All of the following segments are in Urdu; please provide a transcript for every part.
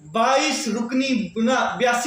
82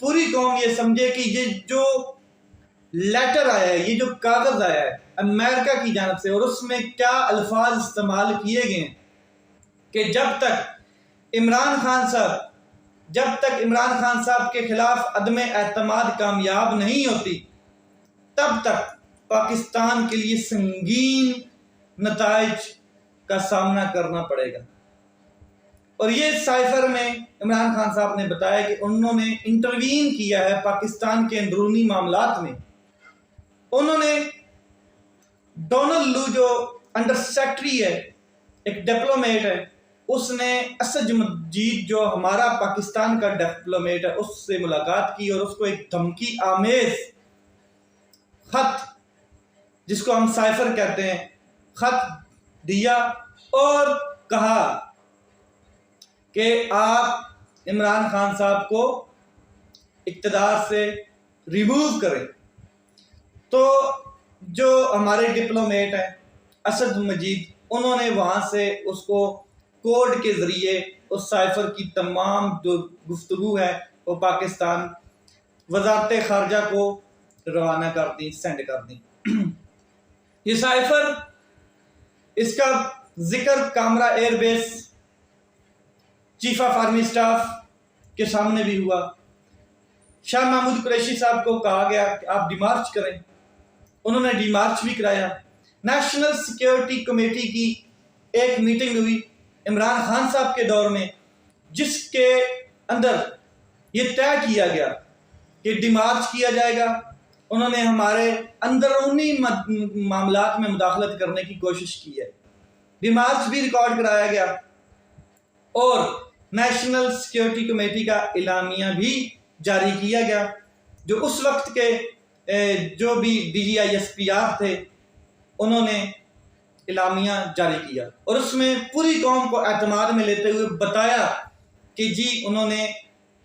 پوری قوم یہ سمجھے کہ یہ جو لیٹر آیا ہے، یہ جو کاغذ آیا ہے امریکہ کی جانب سے، اور اس میں کیا الفاظ استعمال کیے گئے ہیں کہ جب تک عمران خان صاحب کے خلاف عدم اعتماد کامیاب نہیں ہوتی، تب تک پاکستان کے لیے سنگین نتائج کا سامنا کرنا پڑے گا۔ اور یہ سائفر میں عمران خان صاحب نے بتایا کہ انہوں نے انٹروین کیا ہے پاکستان کے اندرونی معاملات میں۔ انہوں نے ڈونلڈ لو جو انڈر سیکرٹری ہے، ایک ڈپلومیٹ ہے، اس نے اسد مجید جو ہمارا پاکستان کا ڈپلومیٹ ہے اس سے ملاقات کی اور اس کو ایک دھمکی آمیز خط، جس کو ہم سائفر کہتے ہیں، خط دیا اور کہا کہ آپ عمران خان صاحب کو اقتدار سے ریموو کریں۔ تو جو ہمارے ڈپلومیٹ ہیں اسد مجید، انہوں نے وہاں سے اس کو کوڈ کے ذریعے اس سائفر کی تمام جو گفتگو ہے وہ پاکستان وزارت خارجہ کو روانہ کر دی، سینڈ کر دی۔ یہ سائفر، اس کا ذکر Kamra air base chief of army staff کے سامنے بھی ہوا۔ شاہ محمود قریشی صاحب کو کہا گیا کہ آپ ڈیمارچ کریں، انہوں نے ڈیمارچ بھی کرایا۔ نیشنل سیکیورٹی کمیٹی کی ایک میٹنگ ہوئی عمران خان صاحب کے دور میں، جس کے اندر یہ طے کیا گیا کہ ڈیمارچ کیا جائے گا۔ انہوں نے ہمارے اندرونی معاملات میں مداخلت کرنے کی کوشش کی ہے۔ ڈیمارچ بھی ریکارڈ کرایا گیا اور نیشنل سیکیورٹی کمیٹی کا اعلامیہ بھی جاری کیا گیا، جو اس وقت کے جو بھی D G I S P R تھے انہوں نے اعلامیہ جاری کیا، اور اس میں پوری قوم کو اعتماد میں لیتے ہوئے بتایا کہ جی انہوں نے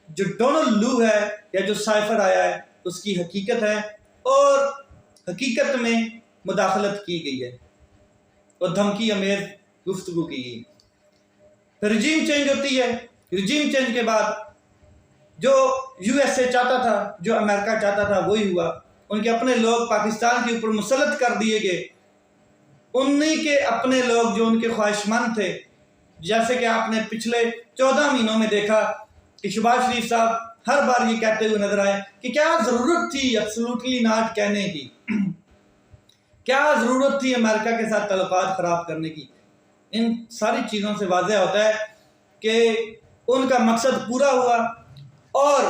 جو ڈونلڈ لو ہے یا جو سائفر آیا ہے اس کی حقیقت ہے اور حقیقت میں مداخلت کی گئی ہے اور دھمکی آمیز گفتگو کی گئی۔ پھر رجیم چینج ہوتی ہے۔ رجیم چینج کے بعد جو یو ایس اے چاہتا تھا، جو امریکہ چاہتا تھا، وہی ہوا۔ ان کے اپنے لوگ پاکستان کے اوپر مسلط کر دیے گئے، انہی کے اپنے لوگ جو ان کے خواہش مند تھے، جیسے کہ آپ نے پچھلے 14 مہینوں میں دیکھا کہ شہباز شریف صاحب ہر بار یہ کہتے ہوئے نظر آئے کہ کیا ضرورت تھی ایبسولوٹلی ناٹ کہنے کی، کیا ضرورت تھی امریکہ کے ساتھ تعلقات خراب کرنے کی۔ ان ساری چیزوں سے واضح ہوتا ہے کہ ان کا مقصد پورا ہوا اور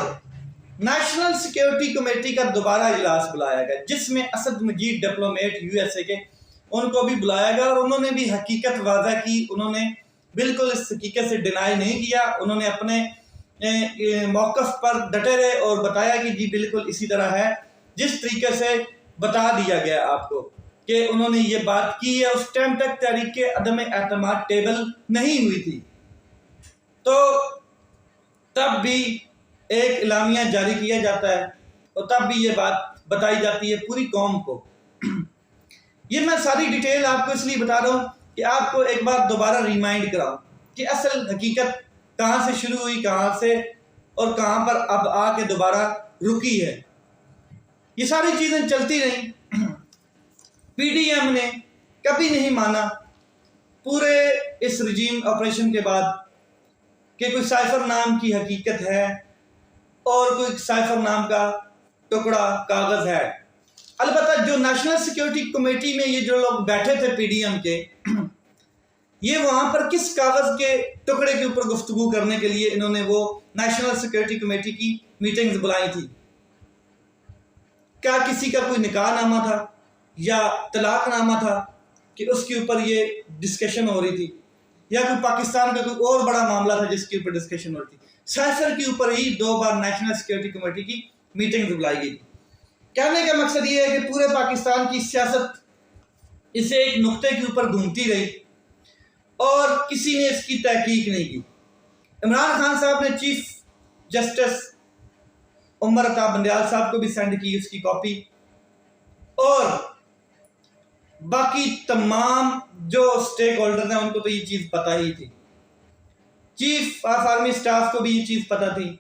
نیشنل سیکیورٹی کمیٹی کا دوبارہ اجلاس بلایا گیا، جس میں اسد مجید ڈپلومیٹ یو ایس اے کے، ان کو بھی بلایا گیا اور انہوں نے بھی حقیقت واضح کی۔ انہوں نے بالکل اس حقیقت سے ڈینائی نہیں کیا، انہوں نے اپنے موقف پر ڈٹے رہے اور بتایا کہ جی بالکل اسی طرح ہے جس طریقے سے بتا دیا گیا آپ کو کہ انہوں نے یہ بات کی ہے۔ اس ٹائم تک تحریک عدم اعتماد ٹیبل نہیں ہوئی تھی، تو تب بھی ایک اعلامیہ جاری کیا جاتا ہے اور تب بھی یہ بات بتائی جاتی ہے پوری قوم کو۔ یہ میں ساری ڈیٹیل آپ کو اس لیے بتا رہا ہوں کہ آپ کو ایک بار دوبارہ ریمائنڈ کراؤں کہ اصل حقیقت کہاں سے شروع ہوئی، کہاں سے اور کہاں پر اب آ کے دوبارہ رکی ہے۔ یہ ساری چیزیں چلتی رہیں۔ پی ڈی ایم نے کبھی نہیں مانا پورے اس رجیم آپریشن کے بعد کہ کوئی سائفر نام کی حقیقت ہے اور کوئی سائفر نام کا ٹکڑا کاغذ ہے۔ البتہ جو نیشنل سیکیورٹی کمیٹی میں یہ جو لوگ بیٹھے تھے پی ڈی ایم کے، یہ وہاں پر کس کاغذ کے ٹکڑے کے اوپر گفتگو کرنے کے لیے انہوں نے وہ نیشنل سیکیورٹی کمیٹی کی میٹنگز بلائی تھی؟ کیا کسی کا کوئی نکاح نامہ تھا یا طلاق نامہ تھا کہ اس کے اوپر یہ ڈسکشن ہو رہی تھی، یا کوئی پاکستان کا کوئی اور بڑا معاملہ تھا جس کے اوپر ڈسکشن ہو رہی تھی؟ سائفر کے اوپر ہی 2 بار نیشنل سیکیورٹی کمیٹی کی میٹنگ بلائی گئی تھی۔ کہنے کا مقصد یہ ہے کہ پورے پاکستان کی سیاست اسے ایک نقطے کے اوپر گھومتی رہی اور کسی نے اس کی تحقیق نہیں کی۔ عمران خان صاحب نے چیف جسٹس عمر عطا بندیال صاحب کو بھی سینڈ کی اس کی کاپی، اور باقی تمام جو سٹیک ہولڈرز ہیں ان کو تو یہ چیز پتہ ہی تھی۔ چیف آف آرمی سٹاف کو بھی یہ چیز پتہ تھی،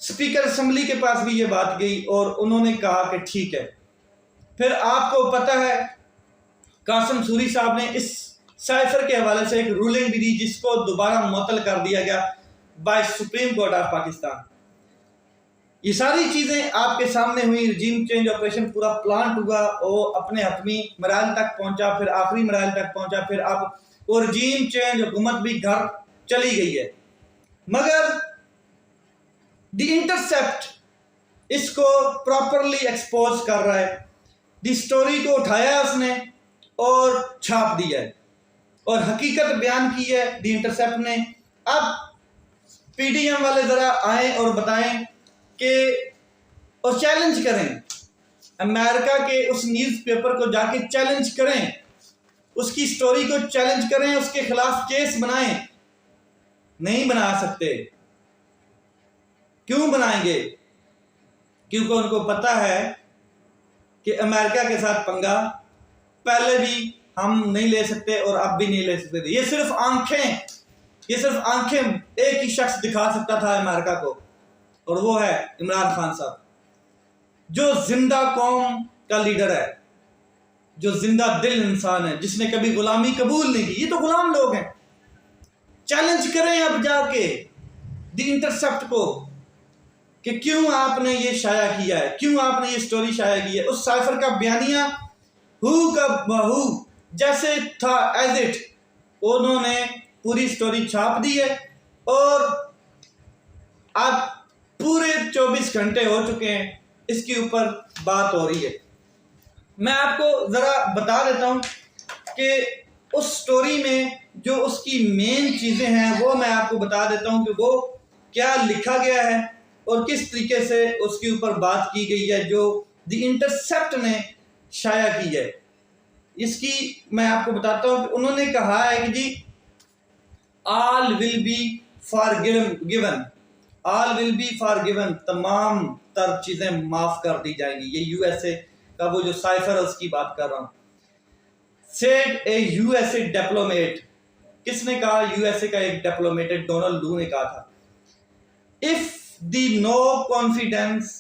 اسپیکر اسمبلی کے پاس بھی یہ بات گئی اور انہوں نے کہا کہ ٹھیک ہے۔ پھر آپ کو پتہ ہے قاسم سوری صاحب نے اس سائفر کے حوالے سے ایک رولنگ بھی دی جس کو دوبارہ معطل کر دیا گیا by supreme court of Pakistan. یہ ساری چیزیں آپ کے سامنے ہوئی، رجیم چینج آپریشن پورا پلانٹ ہوا، اور اپنے حتمی مراحل تک پہنچا، پھر آخری مراحل تک پہنچا، پھر اب وہ رجیم چینج حکومت بھی گھر چلی گئی ہے، مگر دی انٹرسیپٹ اس کو پراپرلی ایکسپوز کر رہا ہے، دی سٹوری کو اٹھایا اس نے اور چھاپ دیا ہے اور حقیقت بیان کی ہے دی انٹرسیپٹ نے۔ اب پی ڈی ایم والے ذرا آئیں اور بتائیں کہ اور چیلنج کریں، امریکہ کے اس نیوز پیپر کو جا کے چیلنج کریں، اس کی سٹوری کو چیلنج کریں، اس کے خلاف کیس بنائیں۔ نہیں بنا سکتے۔ کیوں بنائیں گے؟ کیونکہ ان کو پتہ ہے کہ امریکہ کے ساتھ پنگا پہلے بھی ہم نہیں لے سکتے اور اب بھی نہیں لے سکتے۔ یہ صرف آنکھیں ایک ہی شخص دکھا سکتا تھا امریکہ کو، اور وہ ہے عمران خان صاحب، جو زندہ قوم کا لیڈر ہے، جو زندہ دل انسان ہے، جس نے کبھی غلامی قبول نہیں کی۔ یہ تو غلام لوگ ہیں۔ چیلنج کریں اب جا کے دی انٹرسیپٹ کو کہ کیوں آپ نے یہ شائع کیا ہے، کیوں آپ نے یہ سٹوری شائع کی ہے۔ اس سائفر کا بیانیہ ہو کا بہو جیسے تھا ایز اٹ، انہوں نے پوری سٹوری چھاپ دی ہے، اور اب پورے 24 گھنٹے ہو چکے ہیں اس کے اوپر بات ہو رہی ہے۔ میں آپ کو ذرا بتا دیتا ہوں کہ اس سٹوری میں جو اس کی مین چیزیں ہیں وہ میں آپ کو بتا دیتا ہوں کہ وہ کیا لکھا گیا ہے اور کس طریقے سے اس کے اوپر بات کی گئی ہے جو دی انٹرسیپٹ نے شائع کی ہے۔ اس کی میں آپ کو بتاتا ہوں کہ انہوں نے کہا ہے کہ جی آل will be فارگیون، all will be فارگیون، تمام تر چیزیں معاف کر دی جائیں گی۔ یہ یو ایس اے کا وہ جو سائفر ہے اس کی بات کر رہا ہوں۔ Said a U S a diplomat, کس نے کہا؟ یو ایس اے کا ایک ڈپلومیٹ ڈونلڈ لو نے کہا تھا، if the no confidence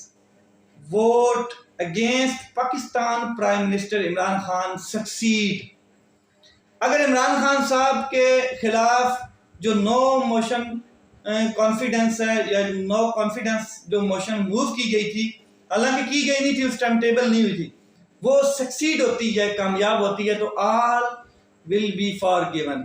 vote against Pakistan Prime Minister Imran Khan succeed، اگر عمران خان صاحب کے خلاف جو نو موشن کانفیڈنس ہے یا نو کانفیڈنس جو موشن موو کی گئی تھی، حالانکہ کی گئی نہیں تھی، اس ٹائم ٹیبل نہیں ہوئی تھی، وہ سکسیڈ ہوتی ہے، کامیاب ہوتی ہے، تو آل ول بی فارگیون،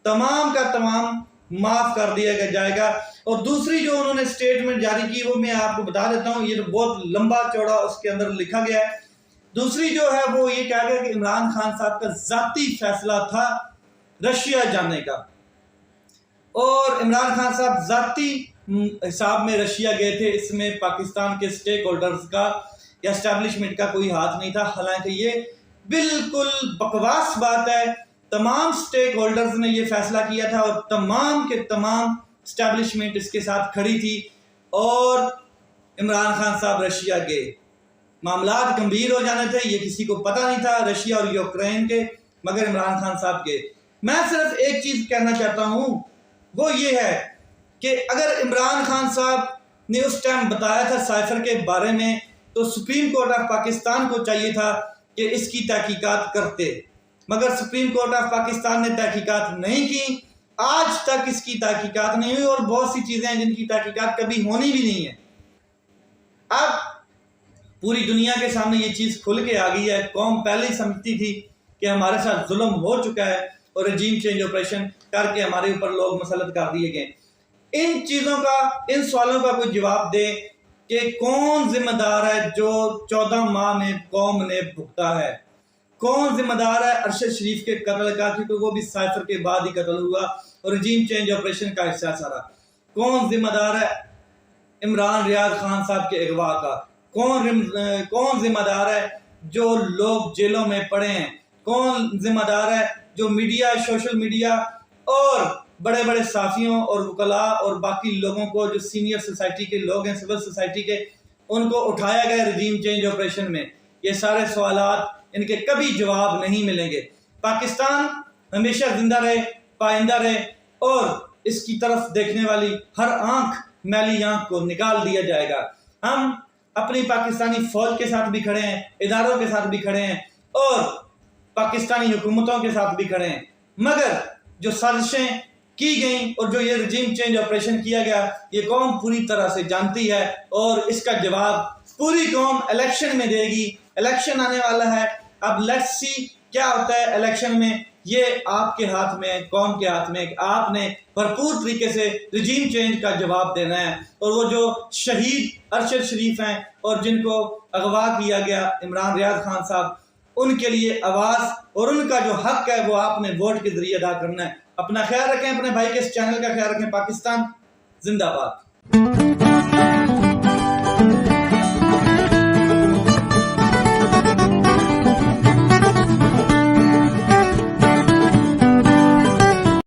تمام کا تمام معاف کر دیا جائے گا۔ اور دوسری جو انہوں نے سٹیٹمنٹ جاری کی وہ میں آپ کو بتا دیتا ہوں، یہ تو بہت لمبا چوڑا اس کے اندر لکھا گیا ہے۔ دوسری جو ہے وہ یہ کہا گیا کہ عمران خان صاحب کا ذاتی فیصلہ تھا رشیا جانے کا، اور عمران خان صاحب ذاتی حساب میں رشیا گئے تھے، اس میں پاکستان کے سٹیک ہولڈرز کا یا اسٹیبلشمنٹ کا کوئی ہاتھ نہیں تھا، حالانکہ یہ بالکل بکواس بات ہے۔ تمام سٹیک ہولڈرز نے یہ فیصلہ کیا تھا اور تمام کے تمام اسٹیبلشمنٹ اس کے ساتھ کھڑی تھی، اور عمران خان صاحب رشیا گئے۔ معاملات گمبھیر ہو جانے تھے، یہ کسی کو پتہ نہیں تھا رشیا اور یوکرین کے، مگر عمران خان صاحب گئے۔ میں صرف ایک چیز کہنا چاہتا ہوں، وہ یہ ہے کہ اگر عمران خان صاحب نے اس ٹائم بتایا تھا سائفر کے بارے میں، تو سپریم کورٹ آف پاکستان کو چاہیے تھا کہ اس کی تحقیقات کرتے، مگر سپریم کورٹ آف پاکستان نے تحقیقات نہیں کی، آج تک اس کی تحقیقات نہیں ہوئی، اور بہت سی چیزیں ہیں جن کی تحقیقات کبھی ہونی بھی نہیں ہے۔ اب پوری دنیا کے سامنے یہ چیز کھل کے آ گئی ہے، قوم پہلے ہی سمجھتی تھی کہ ہمارے ساتھ ظلم ہو چکا ہے اور رجیم چینج آپریشن کر کے ہمارے اوپر لوگ مسلط کر دیے گئے۔ ان چیزوں کا، ان سوالوں کا کوئی جواب دے کہ کون ذمہ دار ہے جو 14 ماہ میں قوم نے بھگتا ہے؟ کون ذمہ دار ہے ارشد شریف کے قتل کا، کیونکہ وہ بھی سائفر کے بعد ہی قتل ہوا اور رجیم چینج آپریشن کا حصہ سارا؟ کون ذمہ دار ہے عمران ریاض خان صاحب کے اغوا کا؟ کون ذمہ دار ہے جو لوگ جیلوں میں پڑے ہیں؟ کون ذمہ دار ہے جو میڈیا، سوشل میڈیا اور بڑے بڑے صحافیوں اور وکلاء اور باقی لوگوں کو جو سینئر سوسائٹی کے لوگ ہیں، سول سوسائٹی کے، ان کو اٹھایا گیا رجیم چینج آپریشن میں؟ یہ سارے سوالات ان کے کبھی جواب نہیں ملیں گے۔ پاکستان ہمیشہ زندہ رہے، پائندہ رہے، اور اس کی طرف دیکھنے والی ہر آنکھ میلی آنکھ کو نکال دیا جائے گا۔ ہم اپنی پاکستانی فوج کے ساتھ بھی کھڑے ہیں، اداروں کے ساتھ بھی کھڑے ہیں اور پاکستانی حکومتوں کے ساتھ بھی کھڑے ہیں، مگر جو سازشیں کی گئیں اور جو یہ رجیم چینج آپریشن کیا گیا، یہ قوم پوری طرح سے جانتی ہے اور اس کا جواب پوری قوم الیکشن میں دے گی۔ الیکشن آنے والا ہے، اب لیٹس سی کیا ہوتا ہے الیکشن میں۔ یہ آپ کے ہاتھ میں، قوم کے ہاتھ میں، آپ نے بھرپور طریقے سے رجیم چینج کا جواب دینا ہے۔ اور وہ جو شہید ارشد شریف ہیں اور جن کو اغوا کیا گیا عمران ریاض خان صاحب، ان کے لیے آواز اور ان کا جو حق ہے وہ آپ نے ووٹ کے ذریعے ادا کرنا ہے۔ اپنا خیال رکھیں، اپنے بھائی کے اس چینل کا خیال رکھیں۔ پاکستان زندہ باد۔